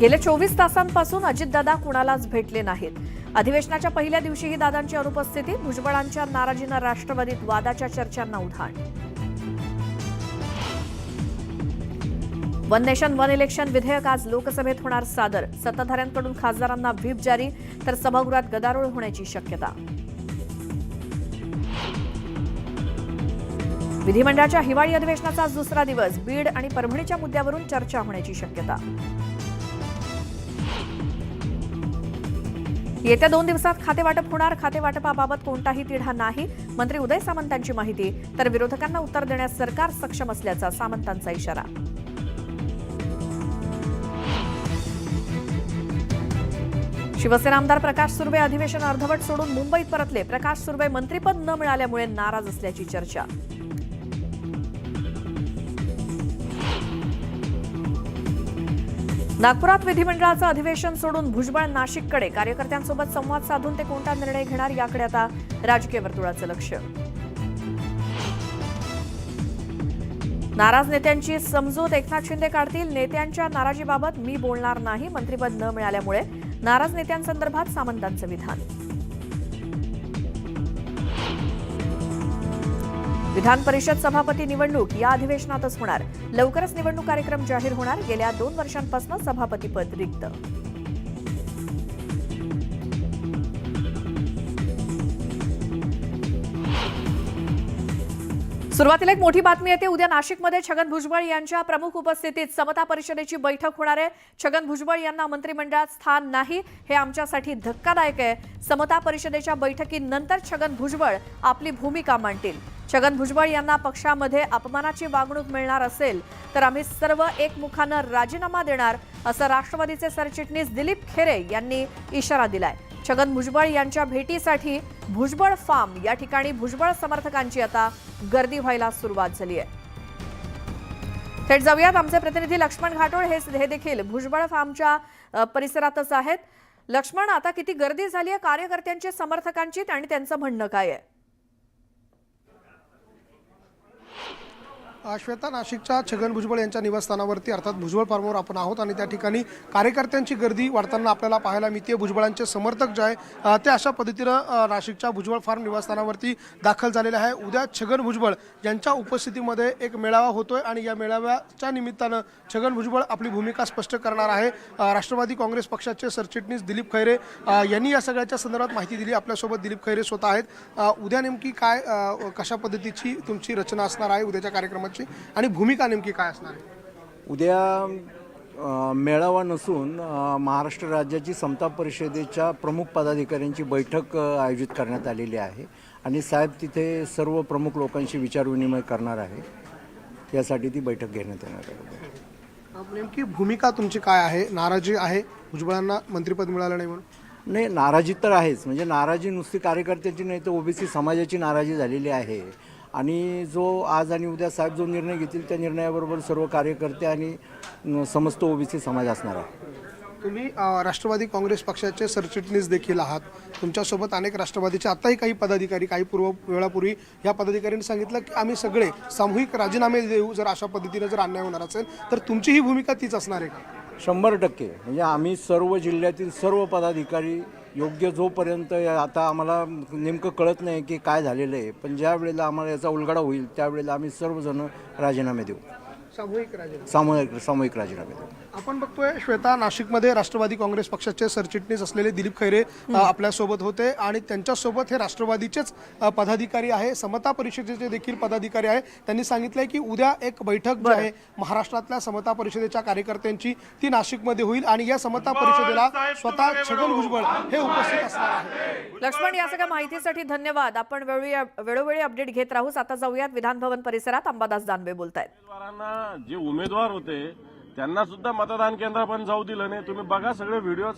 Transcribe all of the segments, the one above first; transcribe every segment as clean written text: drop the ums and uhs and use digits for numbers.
गेल्या 24 तासांपासून अजितदादा कुणालाच भेटले नाहीत। अधिवेशनाच्या पहिल्या दिवशीही दादांची अनुपस्थिती, भुजबळांच्या नाराजीनं राष्ट्रवादीत वादाच्या चर्चांना उधाण। वन नेशन वन इलेक्शन विधेयक आज लोकसभेत होणार सादर, सत्ताधाऱ्यांकडून खासदारांना व्हीप जारी, तर सभागृहात गदारोळ होण्याची शक्यता। विधिमंडळाच्या हिवाळी अधिवेशनाचा आज दुसरा दिवस, बीड आणि परभणीच्या मुद्द्यावरून चर्चा होण्याची शक्यता। येत्या 2 दिवसात खातेवाटप होणार, खातेवाटपाबाबत कोणताही तिढा नाही, मंत्री उदय सामंतांची माहिती, तर विरोधकांना उत्तर देण्यास सरकार सक्षम असल्याचा सामंतांचा इशारा। शिवसेना आमदार प्रकाश सुर्वे अधिवेशन अर्धवट सोडून मुंबईत परतले, प्रकाश सुर्वे मंत्रिपद न मिळाल्यामुळे नाराज असल्याची चर्चा। नागपुरात विधिमंडळाचं अधिवेशन सोडून भुजबळ नाशिककडे, कार्यकर्त्यांसोबत संवाद साधून ते कोणता निर्णय घेणार याकडे आता राजकीय वर्तुळाचं लक्ष। नाराज नेत्यांची समजूत एकनाथ शिंदे काढतील, नेत्यांच्या नाराजीबाबत मी बोलणार नाही, मंत्रिपद न मिळाल्यामुळे नाराज नेत्यांसंदर्भात सामंतांचं विधान। विधान परिषद सभापती निवडणूक या अधिवेशनातच होणार, लवकरच निवडणूक कार्यक्रम जाहीर होणार, गेल्या 2 वर्षांपासून सभापतीपद रिक्त। सुरुवातीला एक मोठी बातमी येते, उद्या नाशिकमध्ये छगन भुजबळ यांच्या प्रमुख उपस्थितीत समता परिषदेची बैठक होणार आहे। छगन भुजबळ यांना मंत्रिमंडळात स्थान नाही, हे आमच्यासाठी धक्कादायक आहे। समता परिषदेच्या बैठकीनंतर छगन भुजबळ आपली भूमिका मांडतील। छगन भुजबळ यांना पक्षामध्ये अपमानाची वागणूक मिळणार असेल तर आम्ही सर्व एकमुखानं राजीनामा देणार, असं राष्ट्रवादीचे सरचिटणीस दिलीप खेरे यांनी इशारा दिलाय। छगन भुजबळ यांच्या भेटीसाठी भुजबळ फार्म या ठिकाणी भुजबळ समर्थकांची आता गर्दी व्हायला सुरुवात झाली आहे। थेट जाऊयात, आमचे प्रतिनिधी लक्ष्मण घाटोळ हे देखील भुजबळ फार्मच्या परिसरातच आहेत। लक्ष्मण, आता किती गर्दी झाली आहे कार्यकर्त्यांची, समर्थकांची, आणि त्यांचं म्हणणं काय आहे? श्वेता, नाशिकच्या छगन भुजबळ यांच्या निवासस्थानावरती अर्थात भुजबळ फार्मवर आपण आहोत आणि त्या ठिकाणी कार्यकर्त्यांची गर्दी वाढताना आपल्याला पाहायला मिळते। भुजबळांचे समर्थक जे आहे ते अशा पद्धतीनं नाशिकच्या भुजबळ फार्म निवासस्थानावरती दाखल झालेले आहे। उद्या छगन भुजबळ यांच्या उपस्थितीमध्ये एक मेळावा होतोय आणि या मेळाव्याच्या निमित्तानं छगन भुजबळ आपली भूमिका स्पष्ट करणार आहे। राष्ट्रवादी काँग्रेस पक्षाचे सरचिटणीस दिलीप खैरे यांनी या सगळ्याच्या संदर्भात माहिती दिली। आपल्यासोबत दिलीप खैरे स्वतः आहेत। उद्या नेमकी काय कशा पद्धतीची तुमची रचना असणार आहे उद्याच्या कार्यक्रमात आणि भूमिका नेमकी काय असणार आहे? उद्या मेळावा नसून महाराष्ट्र राज्याची समता परिषदेच्या प्रमुख पदाधिकाऱ्यांची बैठक आयोजित करण्यात आलेली आहे आणि साहेब तिथे सर्व प्रमुख लोकांशी विचारविनिमय करणार आहे, यासाठी ती बैठक घेण्यात येणार आहे। नेमकी भूमिका तुमची काय आहे? नाराजी आहे भुजबळांना मंत्रिपद मिळालं नाही म्हणून? नाही, नाराजी तर आहेच, म्हणजे नाराजी नुसती कार्यकर्त्यांची नाही तर ओबीसी समाजाची नाराजी झालेली आहे आणि जो आज आणि उद्या साहेब जो निर्णय घेतील त्या निर्णयाबरोबर सर्व कार्यकर्ते आणि समस्त ओबीसी समाज असणार आहे। तुम्ही राष्ट्रवादी काँग्रेस पक्षाचे सरचिटणीस देखील आहात, तुमच्यासोबत अनेक राष्ट्रवादीचे आताही काही पदाधिकारी, काही वेळापूर्वी या पदाधिकाऱ्यांनी सांगितलं की आम्ही सगळे सामूहिक राजीनामे देऊ जर अशा पद्धतीने जर अन्याय होणार असेल तर तुमची ही भूमिका तीच असणार आहे का? 100%, म्हणजे आम्ही सर्व जिल्ह्यातील सर्व पदाधिकारी योग्य जोपर्यंत आता आम्हाला नेमकं कळत नाही की काय झालेलं आहे, पण ज्या वेळेला आम्हाला याचा उलगडा होईल त्यावेळेला आम्ही सर्वजण राजीनामे देऊ, सामूहिक राजीनामे देऊ। आपण बघतोय श्वेता, नाशिकमध्ये राष्ट्रवादी काँग्रेस पक्षाचे सरचिटणीस असलेले दिलीप खैरे आपल्यासोबत होते आणि त्यांच्यासोबत हे राष्ट्रवादीचेच पदाधिकारी आहे, समता परिषदेचे देखील पदाधिकारी आहे। त्यांनी सांगितलंय की उद्या एक बैठक जी आहे महाराष्ट्रातल्या समता परिषदेच्या कार्यकर्त्यांची ती नाशिकमध्ये होईल आणि या समता परिषदेला स्वतः छगन भुजबळ हे उपस्थित असणार आहे। लक्ष्मण, या सगळ्या माहितीसाठी धन्यवाद। आपण वेळोवेळी अपडेट घेत राहू। आता जाऊयात विधान भवन परिसरात, अंबादास दानवे बोलतायत। जे उमेदवार होते त्यांना सुद्धा मतदान केंद्र पण जाऊ दिलं नाही। तुम्ही बघा सगळे व्हिडिओज।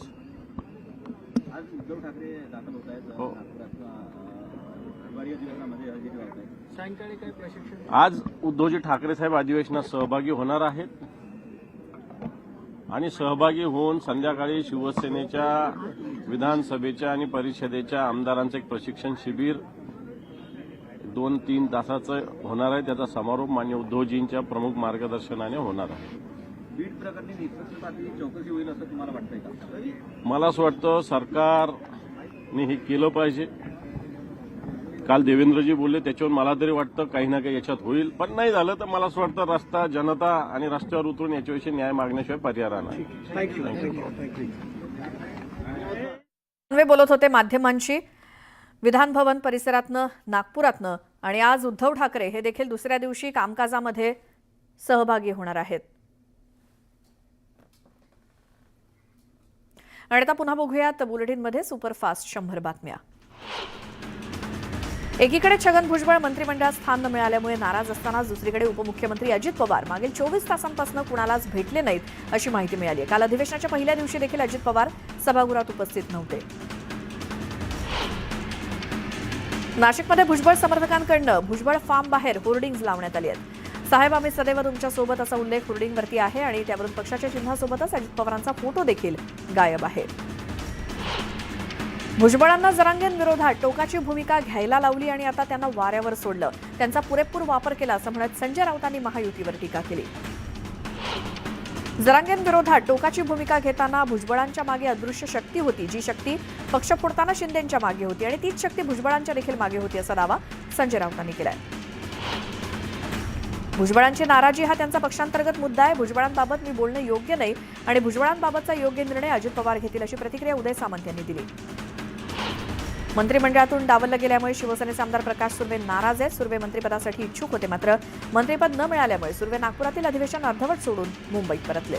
आज उद्धव ठाकरे दाखल होत आहेत सायंकाळी काय प्रशिक्षण? आज उद्धवजी ठाकरे साहेब अधिवेशनात सहभागी होणार आहेत आणि सहभागी होऊन संध्याकाळी शिवसेनेच्या विधानसभेच्या आणि परिषदेच्या आमदारांचं एक प्रशिक्षण शिबिर 2-3 तासाचं होणार आहे। त्याचा समारोप माननीय उद्धवजींच्या प्रमुख मार्गदर्शनाने होणार आहे। बीड प्रकरणी निष्पक्षपाती चौकशी होईल असं तुम्हाला वाटतंय का? मला असं वाटतं सरकारने हे केलं पाहिजे. काल देवेंद्रजी बोलले, त्याच्यावर मला तरी वाटतं काही ना काही याच्यात होईल. पण नाही झालं तर मला असं वाटतं रस्ता जनता आणि रस्त्यावर उतरून याच्याविषयी न्याय मागण्याशिवाय पर्याय राहणार. दानवे बोलत होते माध्यमांशी. विधान भवन परिसरातनं, नागपुरातनं आणि आज उद्धव ठाकरे हे देखील दुसऱ्या दिवशी कामकाजामध्ये सहभागी होणार आहेत. आणि आता पुन्हा बघूयात बुलेटिनमध्ये सुपरफास्ट 100 बातम्या. एकीकडे छगन भुजबळ मंत्रिमंडळात स्थान न मिळाल्यामुळे नाराज असतानाच दुसरीकडे उपमुख्यमंत्री अजित पवार मागील 24 तासांपासून कुणालाच भेटले नाहीत अशी माहिती मिळाली. काल अधिवेशनाच्या पहिल्या दिवशी देखील अजित पवार सभागृहात उपस्थित नव्हते. नाशिकमध्ये भुजबळ समर्थकांकडून भुजबळ फार्म बाहेर होर्डिंग्ज लावण्यात आली आहेत. साहेब आम्ही सदैव तुमच्या सोबत असा उल्लेख होर्डिंगवरती आहे आणि त्यावरून पक्षाच्या चिन्हासोबतच अजित पवारांचा फोटो देखील गायब आहे. भुजबळांना जरांगेंविरोधात टोकाची भूमिका घ्यायला लावली आणि आता त्यांना वाऱ्यावर सोडलं. त्यांचा पुरेपूर वापर केला असं म्हणत संजय राऊतांनी महायुतीवर टीका केली. जरांगेंविरोधात टोकाची भूमिका घेताना भुजबळांच्या मागे अदृश्य शक्ती होती, जी शक्ती पक्ष फोडताना शिंदेंच्या मागे होती आणि तीच शक्ती भुजबळांच्या देखील मागे होती असा दावा संजय राऊतांनी केलाय. भुजबळांची नाराजी हा त्यांचा पक्षांतर्गत मुद्दा आहे. भुजबळांबाबत मी बोलणं योग्य नाही आणि भुजबळांबाबतचा योग्य निर्णय अजित पवार घेतील अशी प्रतिक्रिया उदय सामंत यांनी दिली. मंत्रिमंडळातून डावललं गेल्यामुळे शिवसेनेचे आमदार प्रकाश सुर्वे नाराज आहेत. सुर्वे मंत्रिपदासाठी इच्छुक होते, मात्र मंत्रिपद न मिळाल्यामुळे सुर्वे नागपुरातील अधिवेशन अर्धवट सोडून मुंबईत परतले.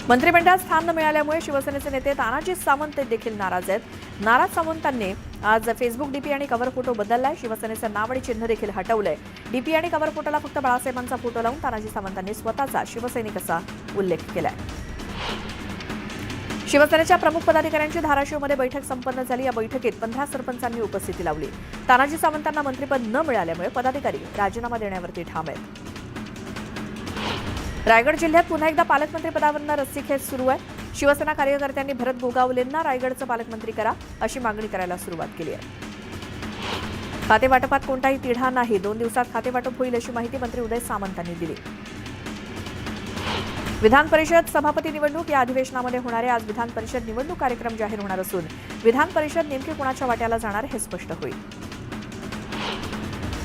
मंत्रिमंडळात स्थान न मिळाल्यामुळे शिवसेनेचे नेते तानाजी सावंत देखील नाराज आहेत. नाराज सावंतांनी आज फेसबुक डीपी आणि कव्हर फोटो बदललाय. शिवसेनेचं नाव आणि चिन्ह देखील हटवलंय. डीपी आणि कव्हर फोटोला फक्त बाळासाहेबांचा फोटो लावून तानाजी सावंतांनी स्वतःचा शिवसैनिक असा उल्लेख केलाय. शिवसेनेच्या प्रमुख पदाधिकाऱ्यांची धाराशिवमध्ये बैठक संपन्न झाली. या बैठकीत 15 सरपंचांनी उपस्थिती लावली. तानाजी सावंतांना मंत्रिपद न मिळाल्यामुळे पदाधिकारी राजीनामा देण्यावरती ठाम आहेत. रायगड जिल्ह्यात पुन्हा एकदा पालकमंत्रीपदावरून रस्सीखेच सुरू आहे. शिवसेना कार्यकर्त्यांनी भरत गोगावलेंना रायगडचं पालकमंत्री करा अशी मागणी करायला सुरुवात केली आहे. खातेवाटपात कोणताही तिढा नाही. 2 दिवसात खातेवाटप होईल अशी माहिती मंत्री उदय सामंतांनी दिली. विधान परिषद सभापती निवडणूक या अधिवेशनामध्ये होणार आहे. आज विधान परिषद निवडणूक कार्यक्रम जाहीर होणार असून विधान परिषद नेमकी कुणाच्या वाट्याला जाणार हे स्पष्ट होईल.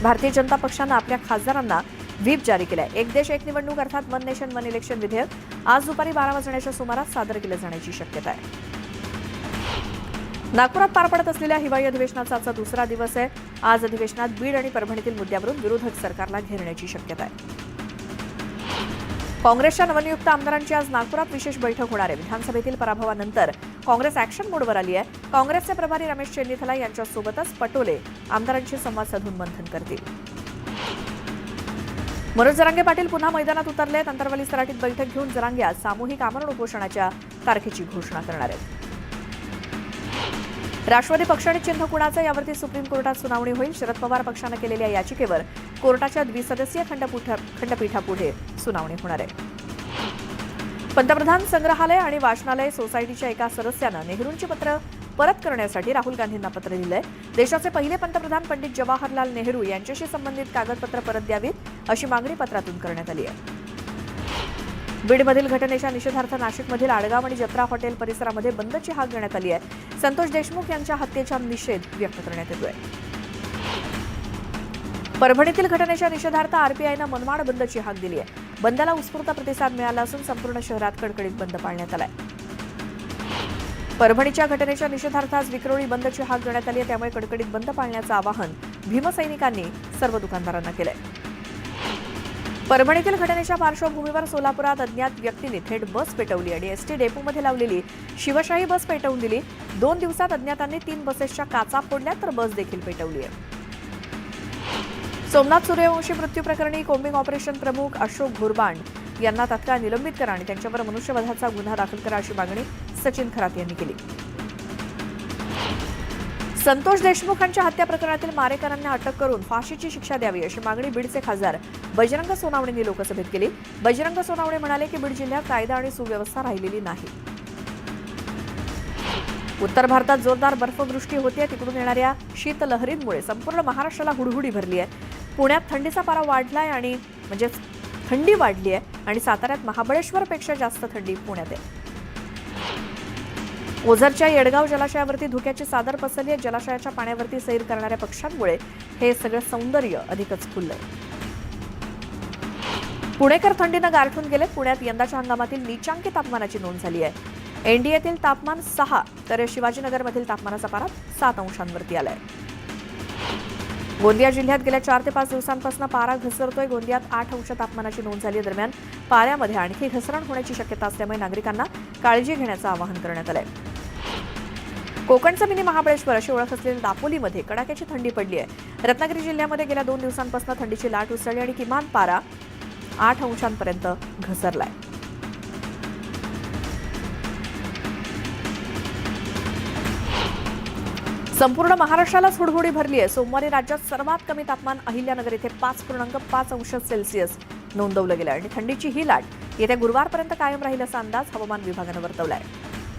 भारतीय जनता पक्षानं आपल्या खासदारांना व्हीप जारी केलाय. एक देश एक निवडणूक अर्थात वन नेशन वन इलेक्शन विधेयक आज दुपारी 12 वाजण्याच्या सुमारास सादर केलं जाण्याची शक्यता आहे. नागपुरात पार पडत असलेल्या हिवाळी अधिवेशनाचा आजचा दुसरा दिवस आहे. आज अधिवेशनात बीड आणि परभणीतील मुद्द्यावरून विरोधक सरकारला घेरण्याची शक्यता आहे. काँग्रेसच्या नवनियुक्त आमदारांची आज नागपुरात विशेष बैठक होणार आहे. विधानसभेतील पराभवानंतर काँग्रेस ॲक्शन मोडवर आली आहे. काँग्रेसचे प्रभारी रमेश चेन्नीथला यांच्यासोबतच पटोले आमदारांशी संवाद साधून मंथन करतील. मनोज जरांगे पाटील पुन्हा मैदानात उतरलेत. अंतरवली सराटीत बैठक घेऊन जरांगे आज सामूहिक आमरण उपोषणाच्या तारखेची घोषणा करणार आहेत. राष्ट्रवादी पक्ष आणि चिन्ह कुणाचं यावरती सुप्रीम कोर्टात सुनावणी होईल. शरद पवार पक्षानं केलेल्या याचिकेवर कोर्टाच्या द्विसदस्यीय खंडपीठापुढे सुनावणी होणार आहे. पंतप्रधान संग्रहालय आणि वाचनालय सोसायटीच्या एका सदस्यानं नेहरूंची पत्र परत करण्यासाठी राहुल गांधींना पत्र लिहिलंय. देशाचे पहिले पंतप्रधान पंडित जवाहरलाल नेहरू यांच्याशी संबंधित कागदपत्र परत द्यावीत अशी मागणी पत्रातून करण्यात आली आहे. बीडमधील घटनेच्या निषेधार्थ नाशिकमधील आडगाव आणि जत्रा हॉटेल परिसरामध्ये बंदची हाक देण्यात आली आहे. संतोष देशमुख यांच्या हत्येचा निषेध व्यक्त करण्यात येतोय. परभणीतील घटनेच्या निषेधार्थ आरपीआयनं मनमाड बंदची हाक दिली आहे. बंदला उत्स्फूर्त प्रतिसाद मिळाला असून संपूर्ण शहरात कडकडीत बंद पाळण्यात आलाय. परभणीच्या घटनेच्या निषेधार्थ आज विक्रोळी बंदची हाक देण्यात आली आहे. त्यामुळे कडकडीत बंद पाळण्याचं आवाहन भीमसैनिकांनी सर्व दुकानदारांना केलंय. परभणीतील घटनेच्या पार्श्वभूमीवर सोलापुरात अज्ञात व्यक्तीने थेट बस पेटवली आणि एसटी डेपोमध्ये लावलेली शिवशाही बस पेटवून दिली. 2 दिवसात अज्ञातांनी 3 बसेसच्या काचा फोडल्या तर बस देखील पेटवली आहे. सोमनाथ सूर्यवंशी मृत्यू प्रकरणी कोम्बिंग ऑपरेशन प्रमुख अशोक घोरबाण यांना तात्काळ निलंबित करा आणि त्यांच्यावर मनुष्यवधाचा गुन्हा दाखल करा अशी मागणी सचिन खरात यांनी केली. संतोष देशमुखांच्या हत्या प्रकरणातील मारेकरांना अटक करून फाशीची शिक्षा द्यावी अशी मागणी बीडचे खासदार बजरंग सोनावणेंनी लोकसभेत केली. बजरंग सोनावणे म्हणाले की बीड जिल्ह्यात कायदा आणि सुव्यवस्था राहिलेली नाही. उत्तर भारतात जोरदार बर्फवृष्टी होते. तिकडून येणाऱ्या शीतलहरींमुळे संपूर्ण महाराष्ट्राला हुडहुडी भरली आहे. पुण्यात थंडीचा पारा वाढलाय आणि थंडी वाढली आहे आणि साताऱ्यात महाबळेश्वरपेक्षा जास्त थंडी पुण्यात आहे. ओझरच्या येडगाव जलाशयावरती धुक्याची चादर पसरली आहे. जलाशयाच्या पाण्यावरती सैर करणाऱ्या पक्ष्यांमुळे हे सगळं सौंदर्य अधिकच खुललंय. पुणेकर थंडीनं गारठून गेले. पुण्यात यंदाच्या हंगामातील नीचांकी तापमानाची नोंद झाली आहे. एनडीएतील तापमान 6 तर शिवाजीनगरमधील तापमानाचा पारा 7 अंशांवरती आलाय. गोंदिया जिल्ह्यात गेल्या 4 ते 5 दिवसांपासून पारा घसरतोय. गोंदियात 8 अंश तापमानाची नोंद झाली. दरम्यान पाऱ्यामध्ये आणखी घसरण होण्याची शक्यता असल्यामुळे नागरिकांना काळजी घेण्याचं आवाहन करण्यात आलंय. कोकणचं मिनी महाबळेश्वर अशी ओळख असलेल्या दापोलीमध्ये कडाक्याची थंडी पडली आहे. रत्नागिरी जिल्ह्यामध्ये गेल्या 2 दिवसांपासून थंडीची लाट उसळली आणि किमान पारा 8 अंशांपर्यंत घसरलाय. संपूर्ण महाराष्ट्रालाच हुडहुडी भरली आहे. सोमवारी राज्यात सर्वात कमी तापमान अहिल्यानगर इथे 5.5 अंश सेल्सिअस नोंदवलं गेलं आणि थंडीची ही लाट येत्या गुरुवारपर्यंत कायम राहील असा अंदाज हवामान विभागानं वर्तवलाय.